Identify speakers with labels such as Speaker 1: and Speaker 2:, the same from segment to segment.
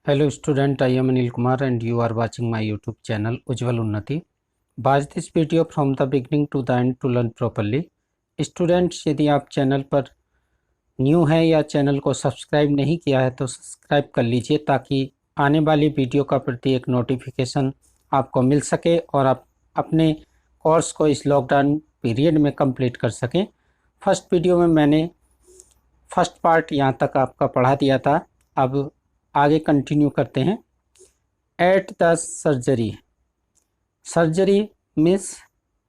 Speaker 1: Hello student, I am Anil Kumar and you are watching my YouTube channel Ujjwal Unnati. Watch this video from the beginning to the end to learn properly. Students, यदि आप channel पर new हैं या channel को subscribe नहीं किया है तो सब्सक्राइब कर लीजिए ताकि आने वाली वीडियो का प्रति एक नोटिफिकेशन आपको मिल सके और आप अपने कोर्स को इस लॉकडाउन पीरियड में कंप्लीट कर सकें। फर्स्ट वीडियो में मैंने फर्स्ट पार्ट यहाँ तक आपका पढ़ा दिया था। अब आगे कंटिन्यू करते हैं। At the surgery, surgery means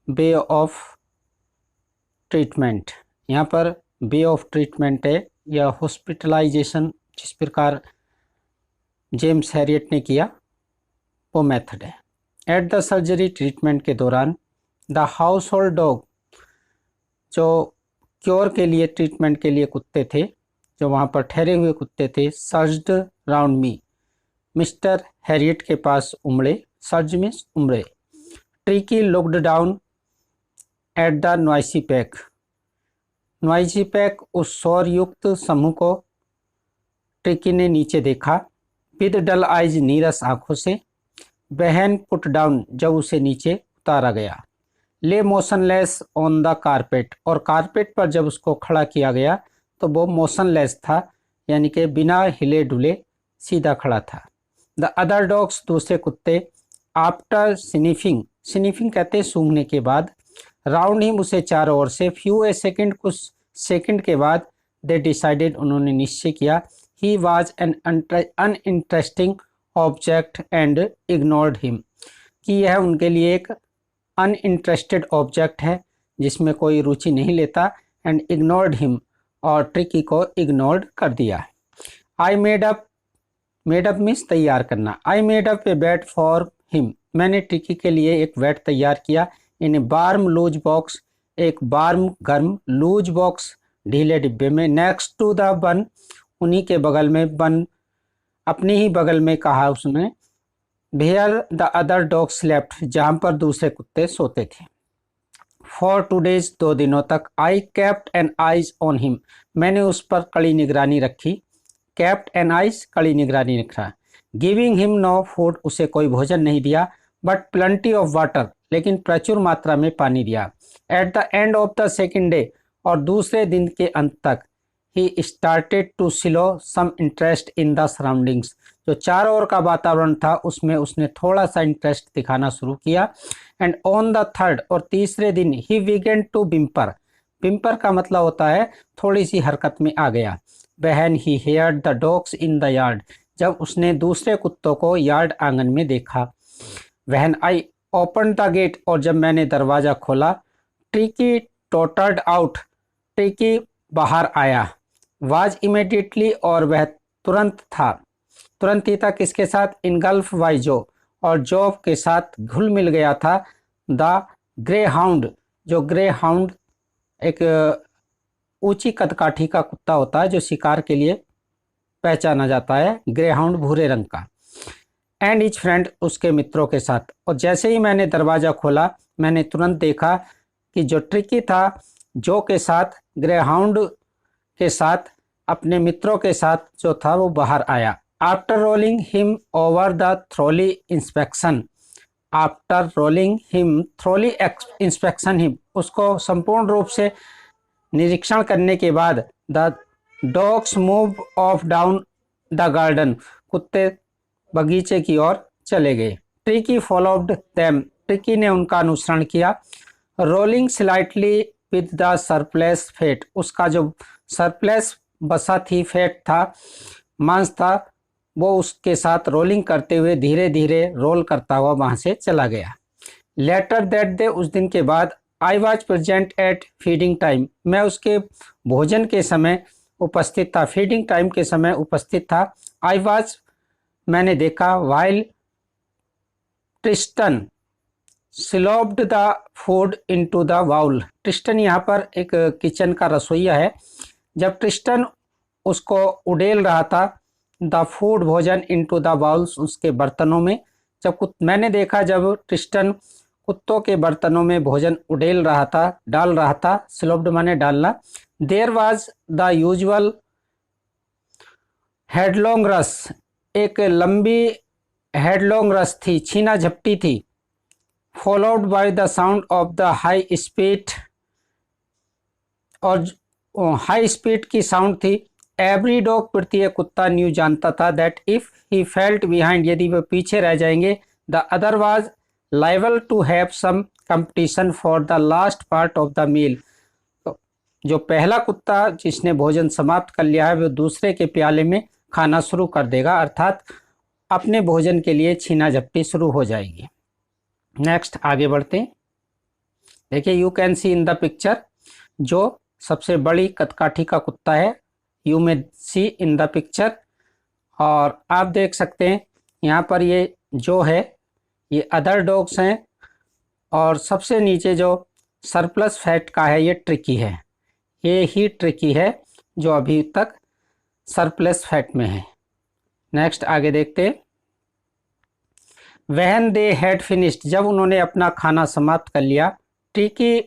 Speaker 1: way of treatment. यहाँ पर वे ऑफ ट्रीटमेंट है या हॉस्पिटलाइजेशन जिस प्रकार जेम्स हैरियट ने किया वो मेथड है। एट द सर्जरी, ट्रीटमेंट के दौरान, द हाउस होल्ड डॉग, जो क्योर के लिए ट्रीटमेंट के लिए कुत्ते थे, जो वहाँ पर ठहरे हुए कुत्ते थे, सर्ज्ड राउंड मी, मिस्टर हैरियट के पास उमड़े। सर्ज मीन्स उमड़े। Tricky looked down at the noisy pack, noisy pack, उस शोर युक्त समूह को ट्रिकी ने नीचे देखा। विद डल आइज, नीरस आंखों से। बहन पुट डाउन, जब उसे नीचे उतारा गया। ले मोशनलेस ऑन द कारपेट, और कारपेट पर जब उसको खड़ा किया गया तो वो मोशनलेस था, यानी कि बिना हिले डुले सीधा खड़ा था। द अदर डॉग्स, दूसरे कुत्ते, आफ्टर स्निफिंग, स्निफिंग कहते हैं सूंघने के बाद, राउंड हिम, उसे चारों ओर से, फ्यू ए सेकेंड, कुछ सेकंड के बाद, दे डिसाइडेड, उन्होंने निश्चय किया, he was an uninteresting object and ignored him, कि यह उनके लिए एक अनइंटरेस्टेड ऑब्जेक्ट है जिसमें कोई रुचि नहीं लेता, एंड इग्नोर्ड हिम, और ट्रिकी को इग्नोर्ड कर दिया। I made up, made up means तैयार करना। I made up A bed for him, मैंने ट्रिकी के लिए एक बेड तैयार किया। इन ए वार्म लूज बॉक्स, एक वार्म गर्म लूज बॉक्स, ढीले डिब्बे में। नेक्स्ट टू द बन, उन्हीं के बगल में, बन अपने ही बगल में, कहा उसने। Where the other dog slept, जहाँ पर दूसरे कुत्ते सोते थे। फॉर 2 days, 2 दिनों तक। I kept an eyes on him, मैंने उस पर कड़ी निगरानी रखी। कैप्ट एन आइज, कड़ी निगरानी रखा। गिविंग हिम नो फूड, उसे कोई भोजन नहीं दिया। बट प्लेंटी ऑफ वाटर, लेकिन प्रचुर मात्रा में पानी दिया। At the end of the second day, और दूसरे दिन के अंत तक, he started to show some interest in the surroundings, जो चारों ओर का वातावरण था उसमें उसने थोड़ा सा इंटरेस्ट दिखाना शुरू किया। एंड ऑन द थर्ड, और तीसरे दिन, ही बिगेन टू बिम्पर, बिम्पर का मतलब होता है थोड़ी सी हरकत में आ गया। When he heard the dogs in the yard, जब उसने दूसरे कुत्तों को यार्ड आंगन में देखा। वहन आई ओपन द गेट, और जब मैंने दरवाज़ा खोला। ट्रिकी टोटर्ड आउट, ट्रिकी बाहर आया। वाज इमीडिएटली, और वह तुरंत था, तुरंत ही था, किसके साथ? इनगल्फ बाय जो, और जॉब के साथ घुल मिल गया था। द ग्रे हाउंड, जो ग्रे हाउंड एक ऊंची कदकाठी का कुत्ता होता है जो शिकार के लिए पहचाना जाता है, ग्रे हाउंड भूरे रंग का। एंड इज फ्रेंड, उसके मित्रों के साथ। और जैसे ही मैंने दरवाज़ा खोला, मैंने तुरंत देखा कि जो ट्रिकी था, जो के साथ, ग्रे हाउंड के साथ, अपने मित्रों के साथ जो था वो बाहर आया। After rolling him over the thoroughly inspection, after rolling him thoroughly inspection him, उसको संपूर्ण रूप से निरीक्षण करने के बाद, the dogs move of down the garden, कुत्ते बगीचे की ओर चले गए। ट्रिकी फॉलोड देम, ट्रिकी ने उनका अनुसरण किया। Rolling slightly with the surplus fat, उसका जो सरप्लस बसा थी, फैट था, मांस था, वो उसके साथ रोलिंग करते हुए धीरे धीरे रोल करता हुआ वहाँ से चला गया। लेटर दैट डे, उस दिन के बाद, I was present at feeding time, मैं उसके भोजन के समय उपस्थित था, फीडिंग टाइम के समय उपस्थित था। आई वॉज, मैंने देखा। While Tristan slopped the food into the bowl, Tristan यहाँ पर एक किचन का रसोईया है। जब ट्रिस्टन उसको उड़ेल रहा था, द फूड, भोजन, इनटू द बाउल्स, उसके बर्तनों में। जब मैंने देखा जब ट्रिस्टन कुत्तों के बर्तनों में भोजन उड़ेल रहा था, डाल रहा था, स्लोप्ड माने डालना। There was the usual headlong rush, एक लंबी हेडलॉन्ग रस थी, छीना झपटी थी। Followed by the sound of the high speed, और हाई स्पीड की साउंड थी। एवरी डॉग, प्रत्येक कुत्ता न्यू, जानता था, that if he felt behind, यदि वह पीछे रह जाएंगे, the other was liable to have some competition for the last part of the meal. जो पहला कुत्ता जिसने भोजन समाप्त कर लिया है, वह दूसरे के प्याले में खाना शुरू कर देगा, अर्थात अपने भोजन के लिए छीना झपटी शुरू हो जाएगी। नेक्स्ट आगे बढ़ते हैं। देखिए, you can see in the picture, जो सबसे बड़ी कदकाठी का कुत्ता है, यू में सी इन द पिक्चर। और आप देख सकते हैं यहाँ पर ये जो है ये अदर डॉग्स हैं, और सबसे नीचे जो सरप्लस फैट का है ये ट्रिकी है, ये ही ट्रिकी है जो अभी तक सरप्लस फैट में है। नेक्स्ट आगे देखते हैं। व्हेन दे हैड फिनिश्ड, जब उन्होंने अपना खाना समाप्त कर लिया, ट्रिकी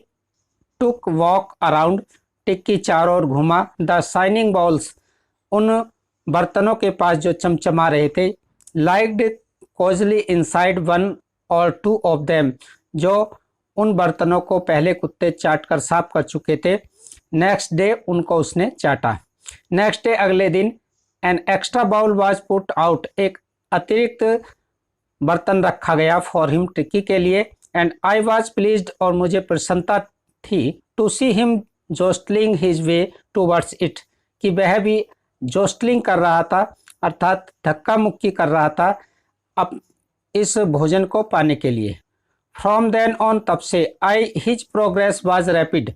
Speaker 1: टुक वॉक अराउंड, टिक्की चारों ओर घूमा, द शाइनिंग बॉल्स, उन बर्तनों के पास जो चमचमा रहे थे, लाइक्ड कोजली इनसाइड वन और टू ऑफ देम, जो उन बर्तनों को पहले कुत्ते चाट कर साफ कर चुके थे। नेक्स्ट डे, उनको उसने चाटा। नेक्स्ट डे, अगले दिन, an extra bowl was put out, एक अतिरिक्त बर्तन रखा गया फॉर हिम, टिक्की के लिए। एंड आई वाज प्लीज्ड, और मुझे प्रसन्नता थी, to see him jostling his way towards it, कि वह भी जोस्टलिंग कर रहा था, अर्थात धक्का मुक्की कर रहा था अब इस भोजन को पाने के लिए। फ्रॉम देन ऑन, तब से, I his progress was rapid,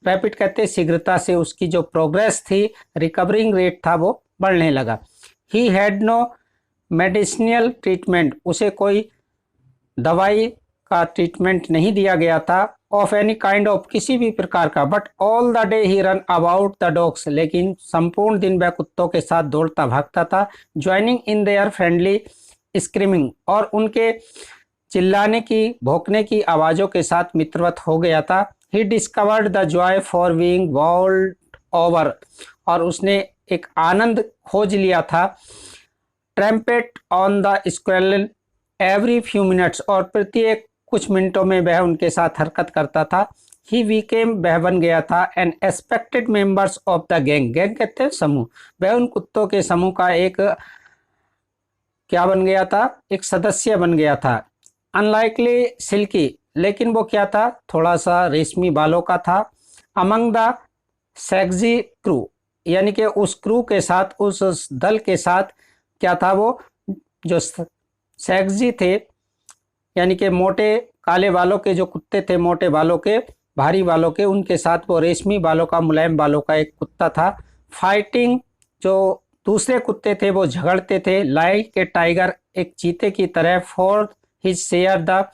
Speaker 1: rapid कहते शीघ्रता से उसकी जो प्रोग्रेस थी, रिकवरिंग रेट था, वो बढ़ने लगा। He had no medicinal treatment, उसे कोई दवाई का ट्रीटमेंट नहीं दिया गया था, ऑफ एनी काइंड ऑफ, किसी भी प्रकार का। But all the day he run about the dogs, लेकिन संपूर्ण दिन वह कुत्तों के साथ दौड़ता भागता था। Joining in their friendly screaming, और उनके चिल्लाने की, भौंकने की आवाज़ों के साथ मित्रवत हो गया था। He discovered the joy for being walled over, और उसने एक आनंद खोज लिया था। Trumpet on the squealing every few minutes, और प्रत्येक कुछ मिनटों में वह उनके साथ हरकत करता था। ही वीकेम, वह बन गया था, N expected members of the gang, gang कहते हैं समूह, वह उन कुत्तों के समूह का एक क्या बन गया था, एक सदस्य बन गया था। अनलाइकली सिल्की, लेकिन वो क्या था, थोड़ा सा रेशमी बालों का था। अमंग द सेक्सी क्रू, यानी कि उस क्रू के साथ, उस दल के साथ क्या था, वो जो सेक्सी थे, यानी कि मोटे काले बालों के जो कुत्ते थे, मोटे बालों के, भारी बालों के, उनके साथ वो रेशमी बालों का, मुलायम बालों का एक कुत्ता था। फाइटिंग, जो दूसरे कुत्ते थे वो झगड़ते थे, लाइक ए टाइगर, एक चीते की तरह, for his share the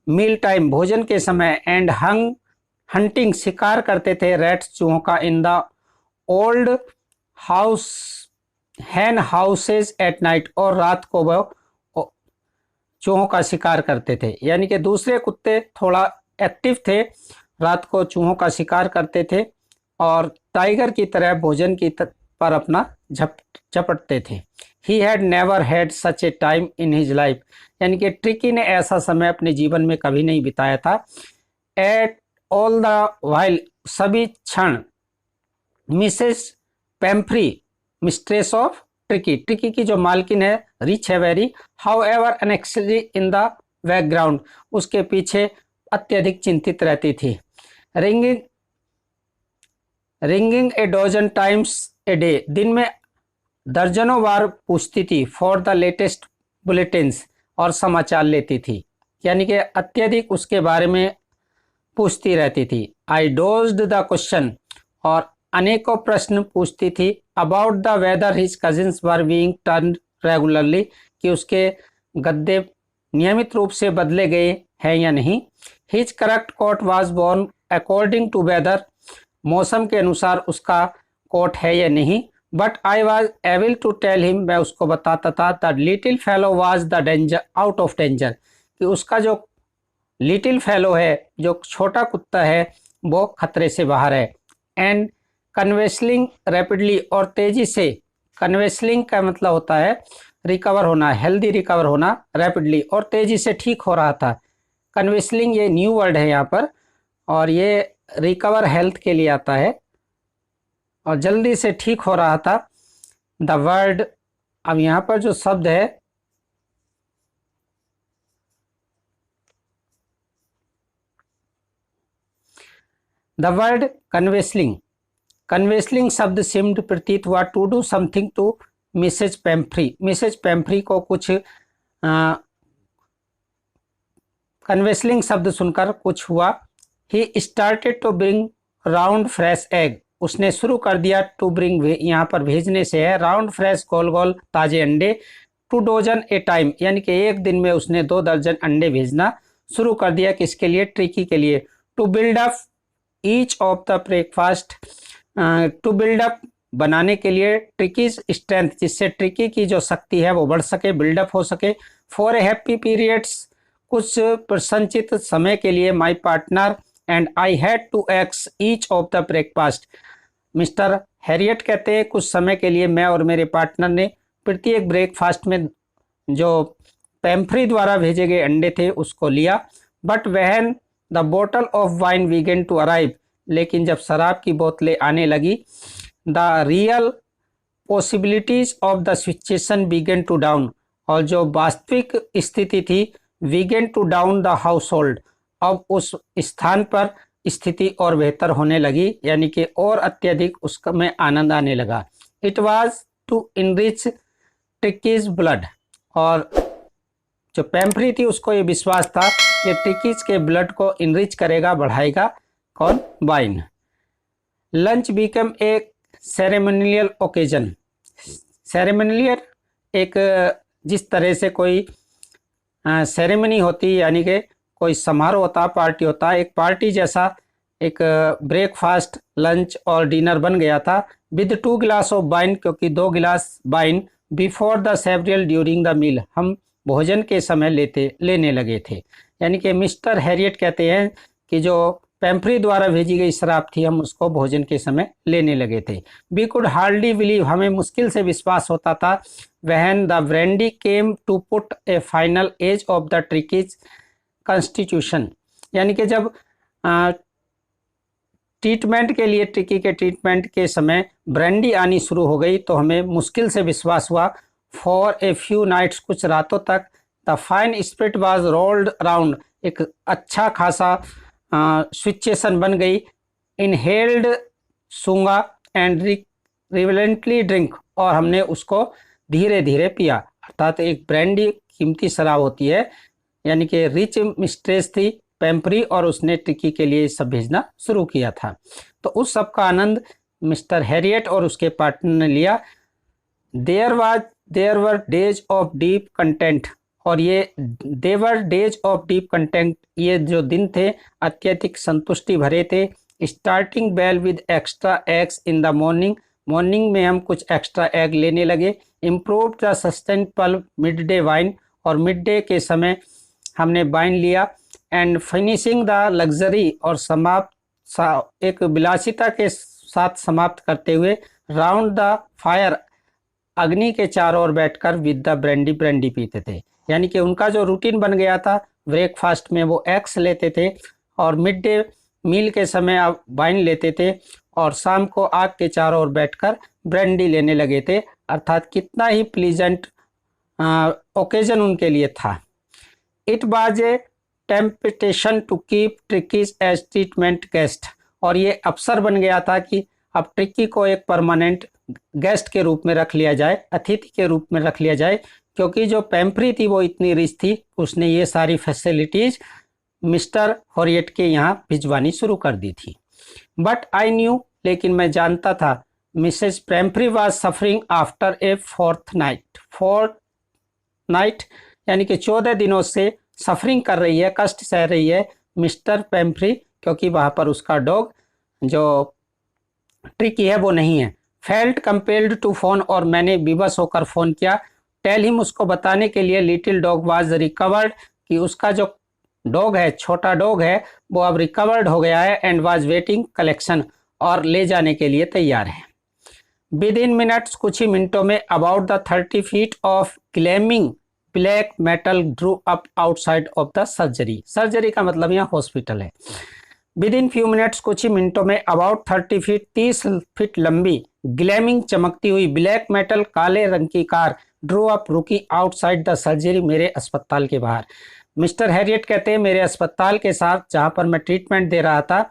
Speaker 1: meal time, भोजन के समय, एंड हंटिंग, शिकार करते थे, रैट्स, चूहों का, in the old house hen houses at night, और रात को वह चूहों का शिकार करते थे। यानी कि दूसरे कुत्ते थोड़ा एक्टिव थे, रात को चूहों का शिकार करते थे, और टाइगर की तरह भोजन की पर अपना झपटते थे। He had never had such A time in his life, यानी कि ट्रिकी ने ऐसा समय अपने जीवन में कभी नहीं बिताया था। एट ऑल द वाइल, सभी क्षण, Mrs Pumphrey, mistress of Tricki, Tricki की जो मालकिन है, रिच है very, however anxiously in the background, उसके पीछे अत्यधिक चिंतित रहती थी। Ringing a dozen times a day, दिन में दर्जनों बार पूछती थी, फॉर द लेटेस्ट बुलेटिन्स, और समाचार लेती थी, यानी कि अत्यधिक उसके बारे में पूछती रहती थी। आई डोज्ड द क्वेश्चन, और अनेकों प्रश्न पूछती थी, about the weather his cousins were being turned regularly, कि उसके गद्दे नियमित रूप से बदले गए हैं या नहीं। His correct coat was born according to weather, मौसम के अनुसार उसका कोट है या नहीं। But I was able to tell him, मैं उसको बताता था, the little fellow was the danger out of danger, कि उसका जो लिटिल फेलो है, जो छोटा कुत्ता है, वो खतरे से बाहर है। एंड कन्वेसलिंग रैपिडली, और तेजी से, कन्वेसलिंग का मतलब होता है रिकवर होना, हेल्दी रिकवर होना रैपिडली और तेज़ी से ठीक हो रहा था। कन्वेसलिंग ये न्यू वर्ड है यहाँ पर और ये रिकवर हेल्थ के लिए आता है और जल्दी से ठीक हो रहा था। द वर्ड, अब यहाँ पर जो शब्द है द वर्ड कन्वेसलिंग, कन्वेसलिंग शब्द सिम्ड प्रतीत हुआ to do something to Mrs Pumphrey. Mrs Pumphrey को कुछ कन्वेसलिंग शब्द सुनकर कुछ हुआ। He started to bring round fresh egg, उसने शुरू कर दिया टू ब्रिंग, यहाँ पर भेजने से है, राउंड फ्रेश गोल गोल ताजे अंडे, 2 डजन ए टाइम, यानी कि एक दिन में उसने 2 दर्जन अंडे भेजना शुरू कर दिया। किसके लिए? ट्रिकी के लिए। To build up each of the breakfast, to build up बनाने के लिए, ट्रिकी स्ट्रेंथ, जिससे ट्रिकी की जो शक्ति है वो बढ़ सके, बिल्डअप हो सके। फॉर ए हैप्पी पीरियड्स, कुछ प्रसन्नचित समय के लिए, my partner and I had to ex each of the breakfast, Mr Herriot कहते हैं कुछ समय के लिए मैं और मेरे पार्टनर ने प्रत्येक ब्रेकफास्ट में जो पेम्फ्री द्वारा भेजे गए अंडे थे उसको लिया। But when the bottle of wine began to arrive, लेकिन जब शराब की बोतलें आने लगी, the real possibilities of the situation began to down, और जो वास्तविक स्थिति थी, began to down the household, अब उस स्थान पर स्थिति और बेहतर होने लगी, यानी कि और अत्यधिक उसमें आनंद आने लगा। It was to enrich Tricki's blood, और जो पेम्फ्री थी उसको ये विश्वास था कि ट्रिकीज के ब्लड को इनरिच करेगा, बढ़ाएगा। कौन? Wine. Lunch become a ceremonial occasion, ceremonial एक जिस तरह से कोई सेरेमनी होती है, यानी कि कोई समारोह होता, पार्टी होता, एक पार्टी जैसा एक ब्रेकफास्ट, लंच और डिनर बन गया था। विद 2 गिलास ऑफ वाइन, क्योंकि 2 गिलास wine, before the several during the meal, हम भोजन के समय लेने लगे थे। यानी कि मिस्टर हैरियट कहते हैं कि जो पेम्फ्री द्वारा भेजी गई शराब थी, हम उसको भोजन के समय लेने लगे थे। वी कुड हार्डली बिलीव, हमें मुश्किल से विश्वास होता था। When the brandy came to put a final edge of the Tricki's constitution, यानी कि जब ट्रीटमेंट के लिए, ट्रिकी के ट्रीटमेंट के समय ब्रांडी आनी शुरू हो गई तो हमें मुश्किल से विश्वास हुआ। फॉर ए फ्यू नाइट्स, कुछ रातों तक, the fine spirit was rolled around, एक अच्छा खासा सिचुएशन बन गई। इनहेल्ड सूंगा एंड रिवेलेंटली ड्रिंक, और हमने उसको धीरे धीरे पिया। अर्थात एक ब्रांडी कीमती शराब होती है, यानी कि रिच मिस्ट्रेस थी पेम्फ्री, और उसने ट्रिकी के लिए सब भेजना शुरू किया था। तो उस सब का आनंद मिस्टर हैरियट और उसके पार्टनर ने लिया। There were days of deep content, और ये there days of deep content, ये जो दिन थे अत्यधिक संतुष्टि भरे थे। Starting bell with extra eggs in the morning, morning में हम कुछ एक्स्ट्रा एग लेने लगे। Improve the sustainable mid day wine, और मिड डे के समय हमने वाइन लिया। एंड फिनिशिंग द लग्जरी, और समाप्त एक विलासिता के साथ समाप्त करते हुए, राउंड द फायर, अग्नि के चारों ओर बैठकर विद द ब्रांडी, ब्रांडी पीते थे। यानी कि उनका जो रूटीन बन गया था, ब्रेकफास्ट में वो एग्स लेते थे और मिड डे मील के समय आप वाइन लेते थे, और शाम को आग के चारों ओर बैठकर ब्रांडी लेने लगे थे। अर्थात कितना ही प्लीजेंट ओकेजन उनके लिए था। It was a temptation to keep Tricki's as treatment guest, और ये अवसर बन गया था कि अब ट्रिकी को एक परमानेंट गेस्ट के रूप में रख लिया जाए, अतिथि के रूप में रख लिया जाए, क्योंकि जो पेम्फ्री थी वो इतनी रिच थी, उसने ये सारी फैसिलिटीज मिस्टर हैरियट के यहाँ भिजवानी शुरू कर दी थी। बट आई न्यू, लेकिन मैं जानता था, Mrs Pumphrey was suffering after a fortnight, यानी कि 14 दिनों से सफरिंग कर रही है, कष्ट सह रही है मिस्टर पेम्फ्री, क्योंकि वहाँ पर उसका डॉग जो ट्रिकी है वो नहीं है। फेल्ट कंपेल्ड टू फोन, और मैंने विवश होकर फ़ोन किया। टेल हिम, उसको बताने के लिए, लिटिल डॉग वाज रिकवर्ड, कि उसका जो डॉग है, छोटा डॉग है, वो अब रिकवर्ड हो गया है। एंड वाज वेटिंग कलेक्शन, और ले जाने के लिए तैयार है। विद इन मिनट्स, कुछ ही मिनटों में, about the 30 feet of gleaming black metal drew up outside of the surgery. Surgery का मतलब यहाँ हॉस्पिटल है। विद इन फ्यू मिनट्स, कुछ ही मिनटों में, अबाउट 30 feet 30 फीट लंबी, ग्लैमिंग चमकती हुई, ब्लैक मेटल काले रंग की कार ड्रू अप रुकी आउटसाइड द सर्जरी, मेरे अस्पताल के बाहर। मिस्टर हैरियट कहते हैं मेरे अस्पताल के साथ जहाँ पर मैं ट्रीटमेंट दे रहा था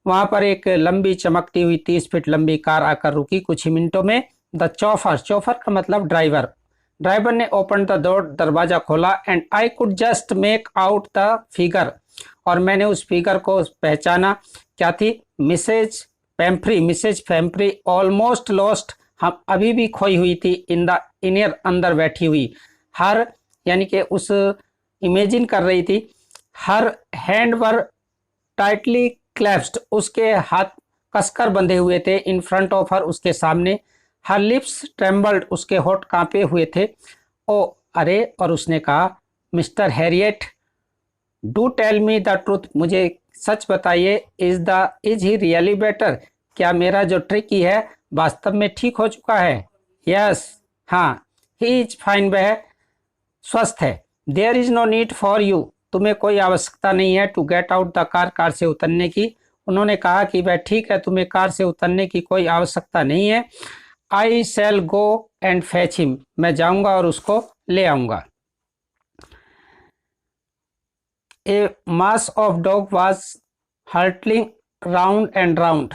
Speaker 1: वहाँ पर एक लंबी चमकती हुई 30 फीट लंबी कार आकर रुकी कुछ ही मिनटों में। द चौफर, चौफर का मतलब ड्राइवर, ड्राइवर ने ओपन द डोर, दरवाजा खोला, and I could just make out the figure, और मैंने उस फिगर को पहचाना। क्या थी? Mrs Pumphrey, Mrs Pumphrey almost lost, हम अभी भी खोई हुई थी, इन द इनर, अंदर बैठी हुई। हर यानी कि उस इमेजिन कर रही थी। हर हैंड वर टाइटली क्लैप्स्ड, उसके हाथ कसकर बंधे हुए थे। इन फ्रंट ऑफ हर, उसके सामने। हर लिप्स ट्रेम्बल्ड, उसके होठ कांपे हुए थे। ओ अरे, और उसने कहा Mr Herriot do tell me the truth, मुझे सच बताइए, इज ही रियली बेटर, क्या मेरा जो ट्रिकी है वास्तव में ठीक हो चुका है? यस, हाँ, ही इज फाइन, वह स्वस्थ है। There is no need for you, तुम्हें कोई आवश्यकता नहीं है, to get out the car, car से उतरने की। उन्होंने कहा कि वह ठीक है, तुम्हें कार से उतरने की कोई आवश्यकता नहीं है। I shall go and fetch him, मैं जाऊंगा और उसको ले आऊंगा। A mass of dog was hurtling round and round.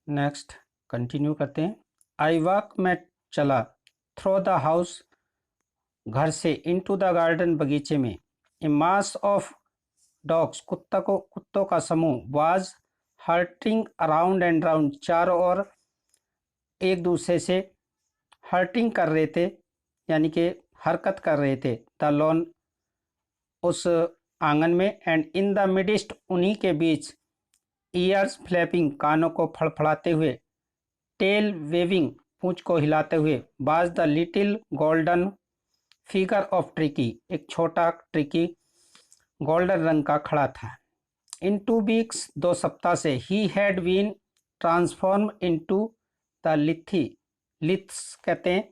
Speaker 1: Next continue करते हैं। आई वॉक, मैं चला, थ्रो द हाउस, घर से, इनटू द गार्डन, बगीचे में। ए मास ऑफ डॉग्स, कुत्तों का समूह, was hurting around and round, चारों ओर एक दूसरे से हर्टिंग कर रहे थे, यानी कि हरकत कर रहे थे। द लॉन, उस आंगन में। एंड इन द मिडिस्ट, उन्हीं के बीच। ईयर्स फ्लैपिंग, कानों को फड़फड़ाते हुए। टेल वेविंग, पूंछ को हिलाते हुए। Was the little golden figure of tricky, एक छोटा ट्रिकी गोल्डन रंग का खड़ा था। इन 2 वीक्स, 2 सप्ताह से, he had been transform into the lithe, lithes कहते हैं,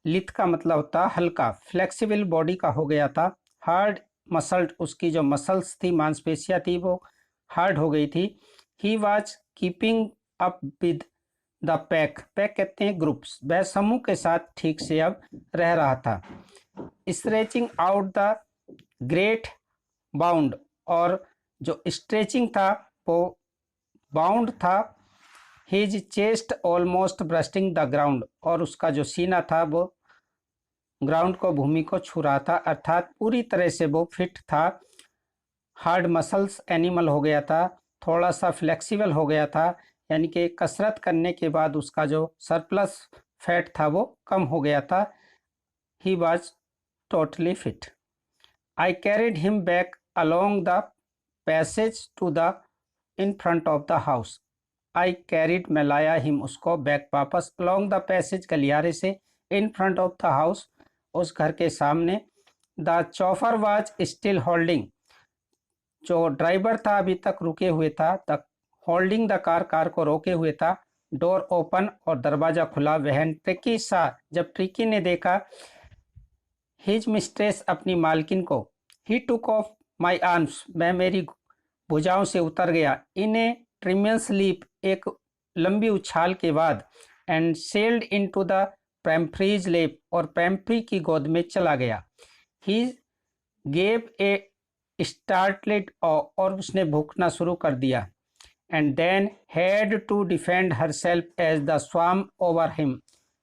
Speaker 1: लिथ का मतलब होता हल्का, फ्लेक्सिबल बॉडी का हो गया था। हार्ड मसल्ड, उसकी जो मसल्स थी, मांसपेशियां थी, वो हार्ड हो गई थी। He was keeping up with the pack, pack कहते हैं ग्रुप्स, वह समूह के साथ ठीक से अब रह रहा था। Stretching out the great bound, और जो स्ट्रेचिंग था वो बाउंड था। His chest almost bursting the ground, और उसका जो सीना था वो ग्राउंड को, भूमि को छू रहा था, अर्थात पूरी तरह से वो फिट था। हार्ड मसल्स, एनिमल हो गया था, थोड़ा सा फ्लेक्सिबल हो गया था, यानी कि कसरत करने के बाद उसका जो सरप्लस फैट था वो कम हो गया था। He was totally fit. I carried him back along the passage to the in front of the house. I carried, मैं लाया, हिम उसको, बैक वापस, अलोंग द पैसेज, गलियारे से, इन फ्रंट ऑफ द हाउस, उस घर के सामने। द चौफर वाज स्टिल होल्डिंग, जो ड्राइवर था अभी तक रुके हुए था, the holding the car, car को रोके हुए था। डोर ओपन, और दरवाजा खुला। वहन ट्रिकी सा, जब ट्रिकी ने देखा हिज मिस्ट्रेस, अपनी मालकिन को। ही टुक ऑफ माई आर्म्स, मैं मेरी भुजाओं से उतर गया। इन ए ट्रिमियस लीप, एक लंबी उछाल के बाद। And sailed into the Pumphreys' lap, और पैम्फ्री की गोद में चला गया। ही गेव ए स्टार्टलेड, और उसने भूखना शुरू कर दिया। And then had to defend herself as the swarm over him,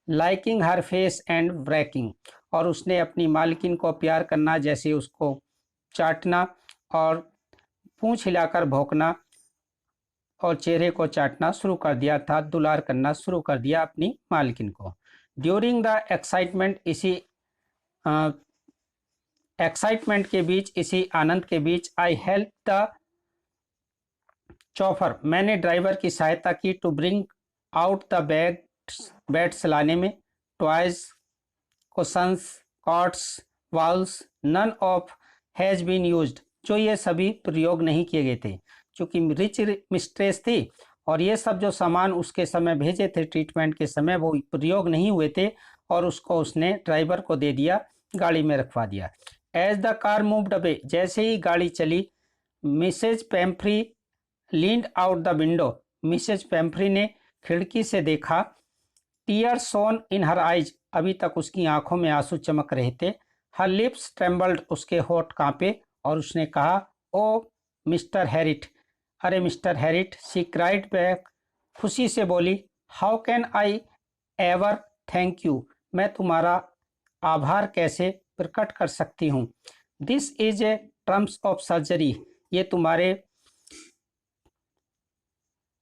Speaker 1: licking her face and barking, और उसने अपनी मालकिन को प्यार करना, जैसे उसको चाटना और पूंछ हिलाकर भौंकना और चेहरे को चाटना शुरू कर दिया था, दुलार करना शुरू कर दिया अपनी मालकिन को। ड्यूरिंग द एक्साइटमेंट, इसी एक्साइटमेंट के बीच, इसी आनंद के बीच, आई हेल्प द चौफर, मैंने ड्राइवर की सहायता की, to bring out the beds लाने में, toys, cushions, coats, bowls, none of has been used, जो ये सभी प्रयोग नहीं किए गए थे। चूंकि रिच मिस्ट्रेस थी और ये सब जो सामान उसके समय भेजे थे ट्रीटमेंट के समय वो प्रयोग नहीं हुए थे और उसको उसने ड्राइवर को दे दिया, गाड़ी में रखवा दिया। As the car moved away, जैसे ही गाड़ी चली, Mrs Pumphrey leaned out the window, Mrs Pumphrey ने खिड़की से देखा। Tears shone in her eyes, अभी तक उसकी आंखों में आंसू चमक रहे थे। हर लिप्स ट्रेम्बल्ड, उसके होठ कांपे और उसने कहा, ओ मिस्टर हैरिट, अरे mister Herriot. She cried back, खुशी से बोली, how can I ever thank you, मैं तुम्हारा आभार कैसे प्रकट कर सकती हूँ। This is a terms of surgery, ये तुम्हारे,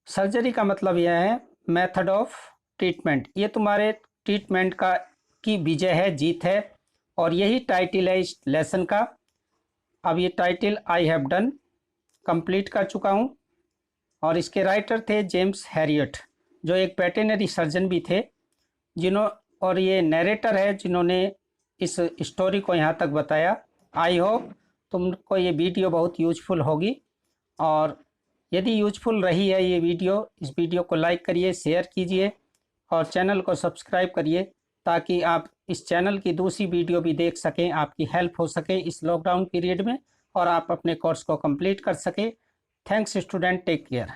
Speaker 1: सर्जरी का मतलब यह है मेथड ऑफ ट्रीटमेंट, ये तुम्हारे ट्रीटमेंट का की विजय है, जीत है। और यही टाइटल है इस लेसन का। अब ये title I have done complete कर चुका हूँ। और इसके राइटर थे जेम्स हैरियट, जो एक वेटरनरी सर्जन भी थे, और ये नरेटर है जिन्होंने इस स्टोरी को यहाँ तक बताया। आई होप तुमको ये वीडियो बहुत यूजफुल होगी, और यदि यूजफुल रही है ये वीडियो, इस वीडियो को लाइक करिए, शेयर कीजिए और चैनल को सब्सक्राइब करिए, ताकि आप इस चैनल की दूसरी वीडियो भी देख सकें, आपकी हेल्प हो सके इस लॉकडाउन पीरियड में और आप अपने कोर्स को कंप्लीट कर सकें। Thanks student, take care.